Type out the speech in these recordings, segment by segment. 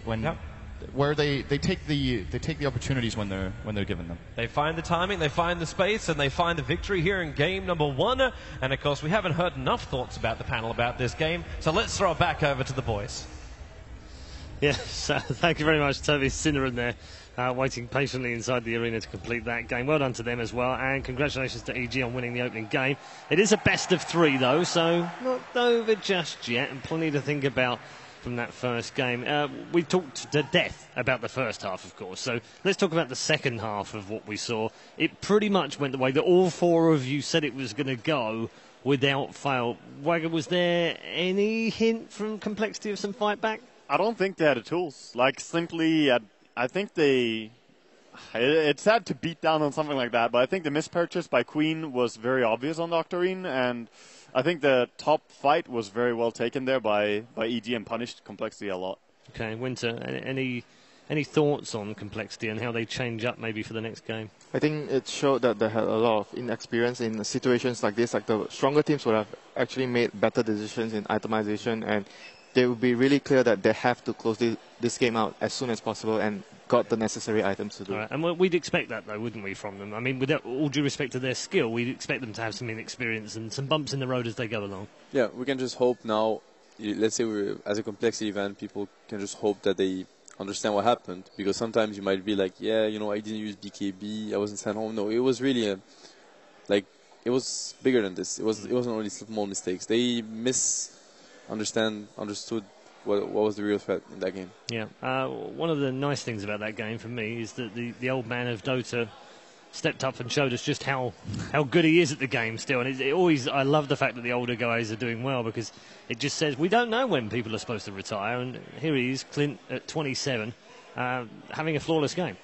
where they take the opportunities when they're given them. They find the timing, they find the space, and they find the victory here in game number 1. And of course, we haven't heard enough thoughts about the panel about this game, so let's throw it back over to the boys. Yes, thank you very much, Toby Sinneran there, waiting patiently inside the arena to complete that game. Well done to them as well, and congratulations to EG on winning the opening game. It is a best of 3 though, so not over just yet, and plenty to think about from that first game. We talked to death about the first half, of course, so let's talk about the second half of what we saw. It pretty much went the way that all 4 of you said it was going to go without fail. Wagger, was there any hint from Complexity of some fight back? I don't think they had the tools. Like, simply, I think it's sad to beat down on something like that, but I think the mispurchase by Queen was very obvious on the Octarine, and I think the top fight was very well taken there by EG and punished Complexity a lot. Okay, Winter, any thoughts on Complexity and how they change up maybe for the next game? I think it showed that they had a lot of inexperience in situations like this. Like, the stronger teams would have actually made better decisions in itemization, and they will be really clear that they have to close this game out as soon as possible and got the necessary items to do. All right. And we'd expect that, though, wouldn't we, from them? I mean, with all due respect to their skill, we'd expect them to have some inexperience and some bumps in the road as they go along. Yeah, we can just hope now, let's say as a Complexity event, people can just hope that they understand what happened, because sometimes you might be like, yeah, you know, I didn't use BKB, I wasn't sent home. No, it was really it was bigger than this. It wasn't only small mistakes. They understood what was the real threat in that game. Yeah. One of the nice things about that game for me is that the old man of Dota stepped up and showed us just how good he is at the game still. And I love the fact that the older guys are doing well, because it just says we don't know when people are supposed to retire. And here he is, Clint, at 27, having a flawless game.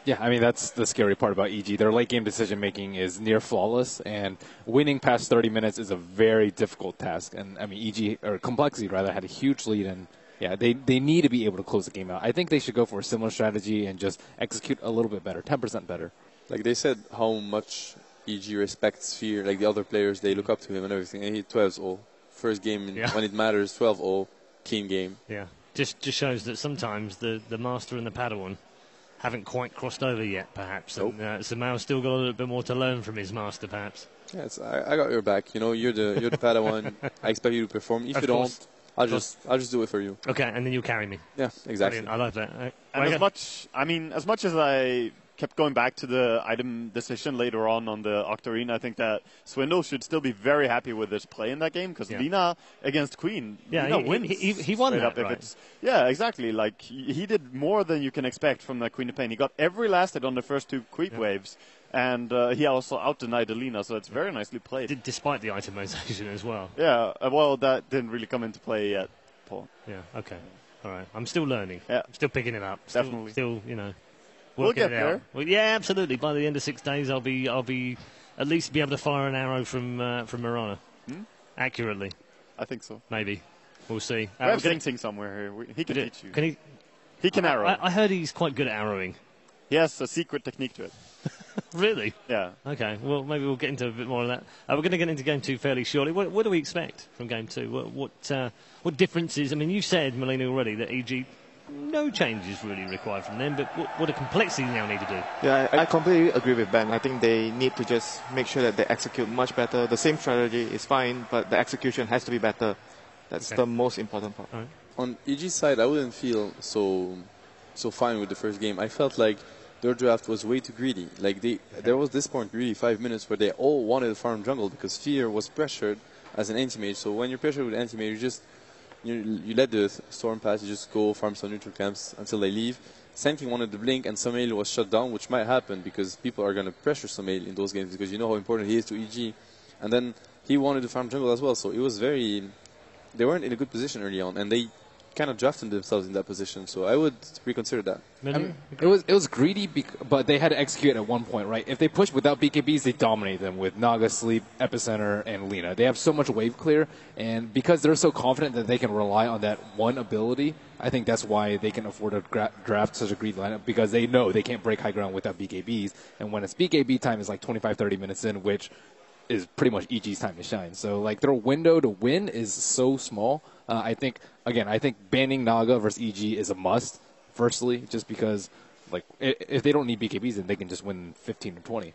Yeah, I mean, that's the scary part about EG. Their late game decision making is near flawless, and winning past 30 minutes is a very difficult task. And I mean, EG, or Complexity rather, had a huge lead, and yeah, they need to be able to close the game out. I think they should go for a similar strategy and just execute a little bit better, 10% better. Like they said, how much EG respects Sphere, like the other players, they look up to him and everything. And he 12-0. First game, when it matters, 12-0, clean game. Yeah, just shows that sometimes the Master and the Padawan haven't quite crossed over yet, perhaps. Nope. And Samao's still got a little bit more to learn from his Master, perhaps. Yes, I got your back. You know, you're the Padawan. I expect you to perform. If you don't, I'll just do it for you. Okay, and then you carry me. Yeah, exactly. Brilliant. I like that. And as much as I kept going back to the item decision later on the Octarine, I think that Swindle should still be very happy with his play in that game, because Lina against Queen, Lina wins. He won that, right? Yeah, exactly. Like, he did more than you can expect from the Queen of Pain. He got every last hit on the first 2 creep waves, and he also out-denied Lina, so it's very nicely played. Despite the itemization as well. Yeah, well, that didn't really come into play yet, Paul. Yeah, okay. All right. I'm still learning. Yeah. I'm still picking it up. Definitely. Still, you know. We'll get there. Well, yeah, absolutely. By the end of 6 days, I'll be at least be able to fire an arrow from Mirana accurately. I think so. Maybe. We'll see. We have Sing somewhere here. He can teach you. Can he? He can arrow. I heard he's quite good at arrowing. He has a secret technique to it. Really? Yeah. Okay. Well, maybe we'll get into a bit more of that. We're going to get into Game 2 fairly shortly. What do we expect from Game 2? What differences? I mean, you said, Melina, already that EG, no changes really required from them, but what do Complexity now need to do? Yeah, I completely agree with Ben. I think they need to just make sure that they execute much better. The same strategy is fine, but the execution has to be better. That's the most important part. Right. On EG's side, I wouldn't feel so fine with the first game. I felt like their draft was way too greedy. Like there was this point, really 5 minutes, where they all wanted to farm jungle because Fear was pressured as an anti-mage. So when you're pressured with anti-mage, you let the storm pass, you just go farm some neutral camps until they leave. Same wanted the blink, and Samael was shut down, which might happen because people are going to pressure Samael in those games because you know how important he is to EG. And then he wanted to farm jungle as well, so it was they weren't in a good position early on, and they kind of drafted themselves in that position, so I would reconsider that. I mean, it was greedy, but they had to execute at one point, right? If they pushed without BKBs, they dominate them with Naga, Sleep, Epicenter, and Lina. They have so much wave clear, and because they're so confident that they can rely on that one ability, I think that's why they can afford to draft such a greedy lineup, because they know they can't break high ground without BKBs, and when it's BKB time, it's like 25-30 minutes in, which is pretty much EG's time to shine. So, like, their window to win is so small. I think banning Naga versus EG is a must. firstly, just because like if they don't need BKBs, then they can just win 15 or 20.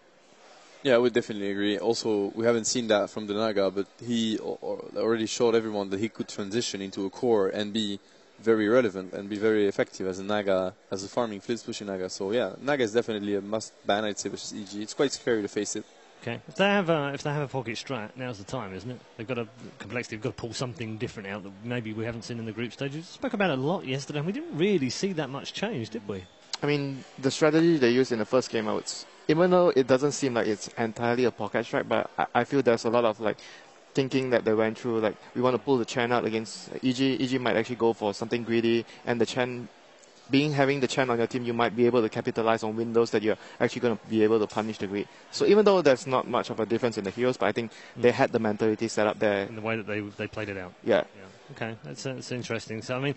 Yeah, I would definitely agree. Also, we haven't seen that from the Naga, but he already showed everyone that he could transition into a core and be very relevant and be very effective as a Naga, as a farming Flitz pushing Naga. So yeah, Naga is definitely a must ban, I'd say, versus EG. It's quite scary to face it. Okay, if they have a pocket strat, now's the time, isn't it? They've got a complexity. They've got to pull something different out that maybe we haven't seen in the group stages. We spoke about it a lot yesterday, and we didn't really see that much change, did we? I mean, the strategy they used in the first game, even though it doesn't seem like it's entirely a pocket strike, but I feel there's a lot of like thinking that they went through. Like we want to pull the Chen out against EG. EG might actually go for something greedy, and the Chen, having the Chen on your team, you might be able to capitalize on windows that you're actually going to be able to punish the greed. So even though there's not much of a difference in the heroes, but I think they had the mentality set up there in the way that they played it out. Yeah. Okay, that's interesting. So I mean,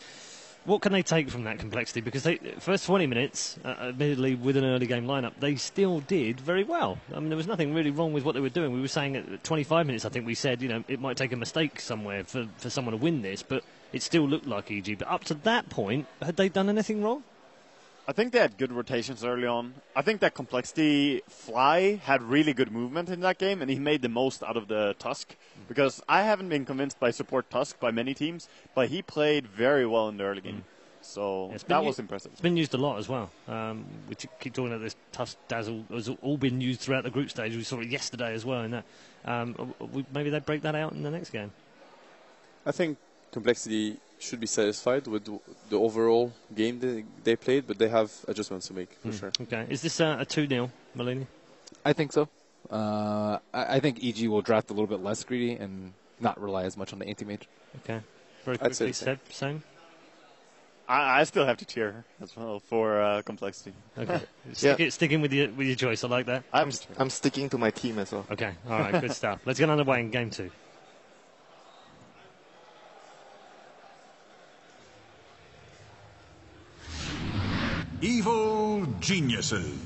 what can they take from that complexity? Because they first 20 minutes, admittedly with an early game lineup, they still did very well. I mean, there was nothing really wrong with what they were doing. We were saying at 25 minutes, I think we said, it might take a mistake somewhere for someone to win this, but it still looked like EG. But up to that point, had they done anything wrong? I think they had good rotations early on. I think that Complexity Fly had really good movement in that game, and he made the most out of the Tusk. Because I haven't been convinced by support Tusk by many teams, but he played very well in the early game. So that was impressive. It's been used a lot as well. We keep talking about this Tusk Dazzle. It's all been used throughout the group stage. We saw it yesterday as well in that. Maybe they break that out in the next game. I think Complexity should be satisfied with the overall game they played, but they have adjustments to make, for sure. Okay. Is this a 2-0, Malini? I think so. I think EG will draft a little bit less greedy and not rely as much on the anti-mage. Okay. Very quickly, Seb, same? I still have to cheer as well for Complexity. Okay. Sticking with your choice. I like that. I'm sticking to my team as well. Okay. All right. Good stuff. Let's get underway in game 2. Evil Geniuses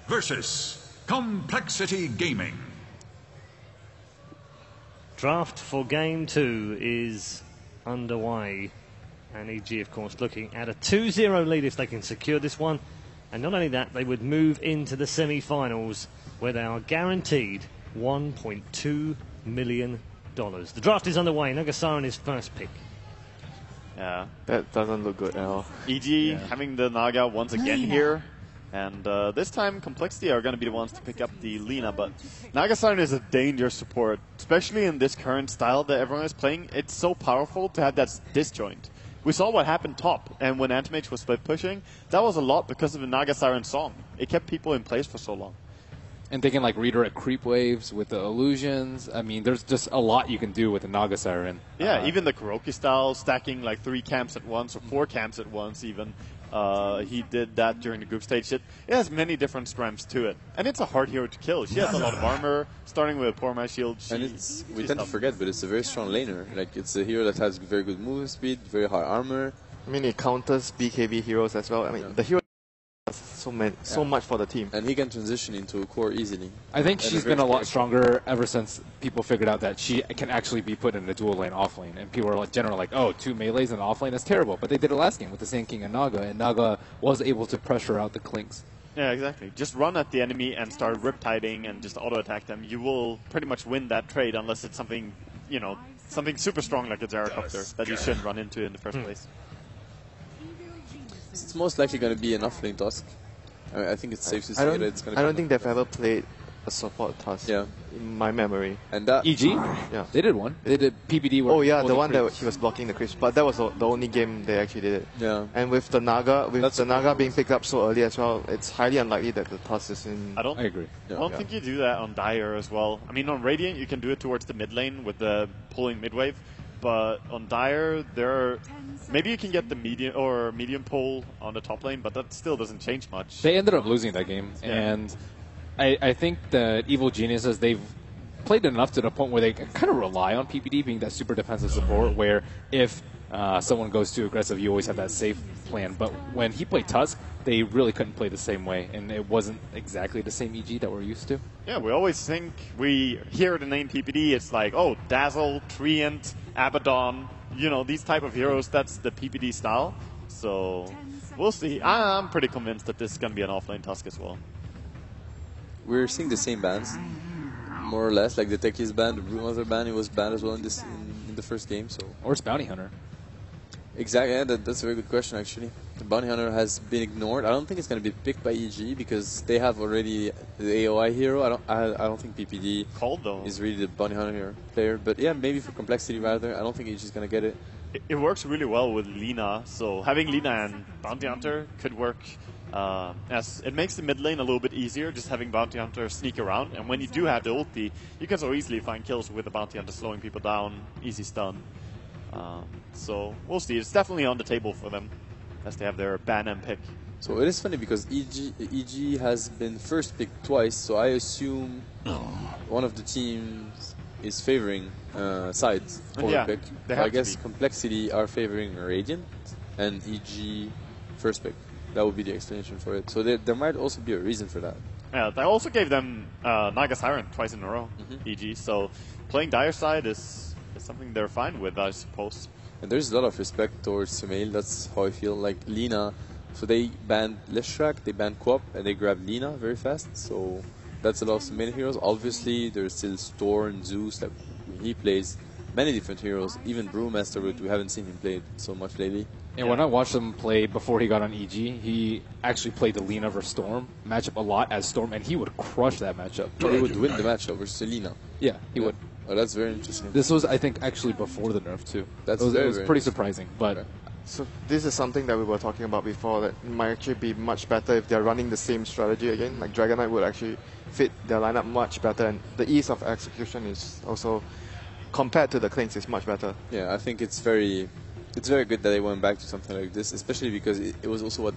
versus Complexity Gaming. Draft for game 2 is underway. And EG, of course, looking at a 2-0 lead if they can secure this one. And not only that, they would move into the semi-finals where they are guaranteed $1.2 million. The draft is underway. Nagasaran is first pick. Yeah. That doesn't look good at all. EG having the Naga once again here. And this time, Complexity are going to be the ones to pick up the Lina. But Nagasaran is a dangerous support, especially in this current style that everyone is playing. It's so powerful to have that disjoint. We saw what happened top, and when Antimage was split pushing, that was a lot because of the Nagasaran song. It kept people in place for so long. And they can like redirect creep waves with the illusions. I mean, there's just a lot you can do with the Naga Siren. Yeah, even the Kuroki style, stacking like 3 camps at once or 4 camps at once even. He did that during the group stage. It has many different strengths to it. And it's a hard hero to kill. She has a lot of armor, starting with a poor my shield. We tend to forget, but it's a very strong laner. Like, it's a hero that has very good movement speed, very high armor. I mean, it counters BKB heroes as well. I mean, the hero does so much for the team. And he can transition into a core easily. I think she's been a lot stronger ever since people figured out that she can actually be put in a dual lane off lane. And people are like, generally like, oh, 2 melees in the off lane, that's terrible. But they did it last game with the Sand King and Naga was able to pressure out the Clinks. Yeah, exactly. Just run at the enemy and start riptiding and just auto-attack them. You will pretty much win that trade unless it's something, something super strong like a Zeracopter that you shouldn't run into in the first place. It's most likely going to be an off-lane Tusk. I think it's safe to say that it's going to. I don't think they've ever played a support Tusk. Yeah. In my memory. And that EG? Yeah. They did one. They did PBD. Oh yeah, the one that he was blocking the creeps. But that was the only game they actually did it. Yeah. And with the Naga, being picked up so early as well, it's highly unlikely that the Tusk is in. I agree. I don't think you do that on Dire as well. I mean, on Radiant you can do it towards the mid lane with the pulling mid wave, but on Dire maybe you can get the medium pull on the top lane, but that still doesn't change much. They ended up losing that game, and I think that Evil Geniuses, they've played enough to the point where they kind of rely on PPD being that super defensive support, where if someone goes too aggressive, you always have that safe plan. But when he played Tusk, they really couldn't play the same way, and it wasn't exactly the same EG that we're used to. Yeah, we always think, we hear the name PPD, it's like, oh, Dazzle, Treant, Abaddon, these type of heroes, that's the PPD style. So we'll see. I'm pretty convinced that this is going to be an offlane Tusk as well. We're seeing the same bans, more or less. Like the Techies ban, the Brewmaster ban, it was banned as well in the first game. So Or it's Bounty Hunter. exactly, yeah, that's a very good question actually. The Bounty Hunter has been ignored. I don't think it's going to be picked by EG because they have already the AOI hero. I don't think PPD Cold though. is really the Bounty Hunter player. But yeah, maybe for complexity rather. I don't think EG is going to get it. It works really well with Lina, so having Lina and Bounty Hunter could work as it makes the mid lane a little bit easier, just having Bounty Hunter sneak around, and when you do have the ulti, you can so easily find kills with the Bounty Hunter slowing people down, easy stun. So we'll see, it's definitely on the table for them, as they have their ban and pick. So it is funny because EG has been first picked twice, so I assume one of the teams is favoring sides for yeah, pick. they So I have to guess be. Complexity are favoring Radiant and EG first pick. That would be the explanation for it. So there might also be a reason for that. Yeah, they also gave them Naga Siren twice in a row, EG, so playing Dire side is something they're fine with, I suppose. And there's a lot of respect towards Sumail. That's how I feel. Like Lina, so they banned Leshrak, they banned Quap, and they grabbed Lina very fast. So that's a lot of Sumail heroes. Obviously, there's still Storm, Zeus, that he plays many different heroes. Even Brewmaster, but we haven't seen him play so much lately. And when I watched him play before he got on EG, he actually played the Lina versus Storm matchup a lot as Storm, and he would crush that matchup. So he would win the matchup versus Lina. Yeah, he would. Oh, that's very interesting. This was, I think, actually before the nerf too. That's it was very, pretty very surprising, but So this is something that we were talking about before that might actually be much better if they're running the same strategy again. Like Dragon Knight would actually fit their lineup much better, and the ease of execution is also, compared to the Klings, is much better. Yeah, I think it's very good that they went back to something like this, especially because it was also what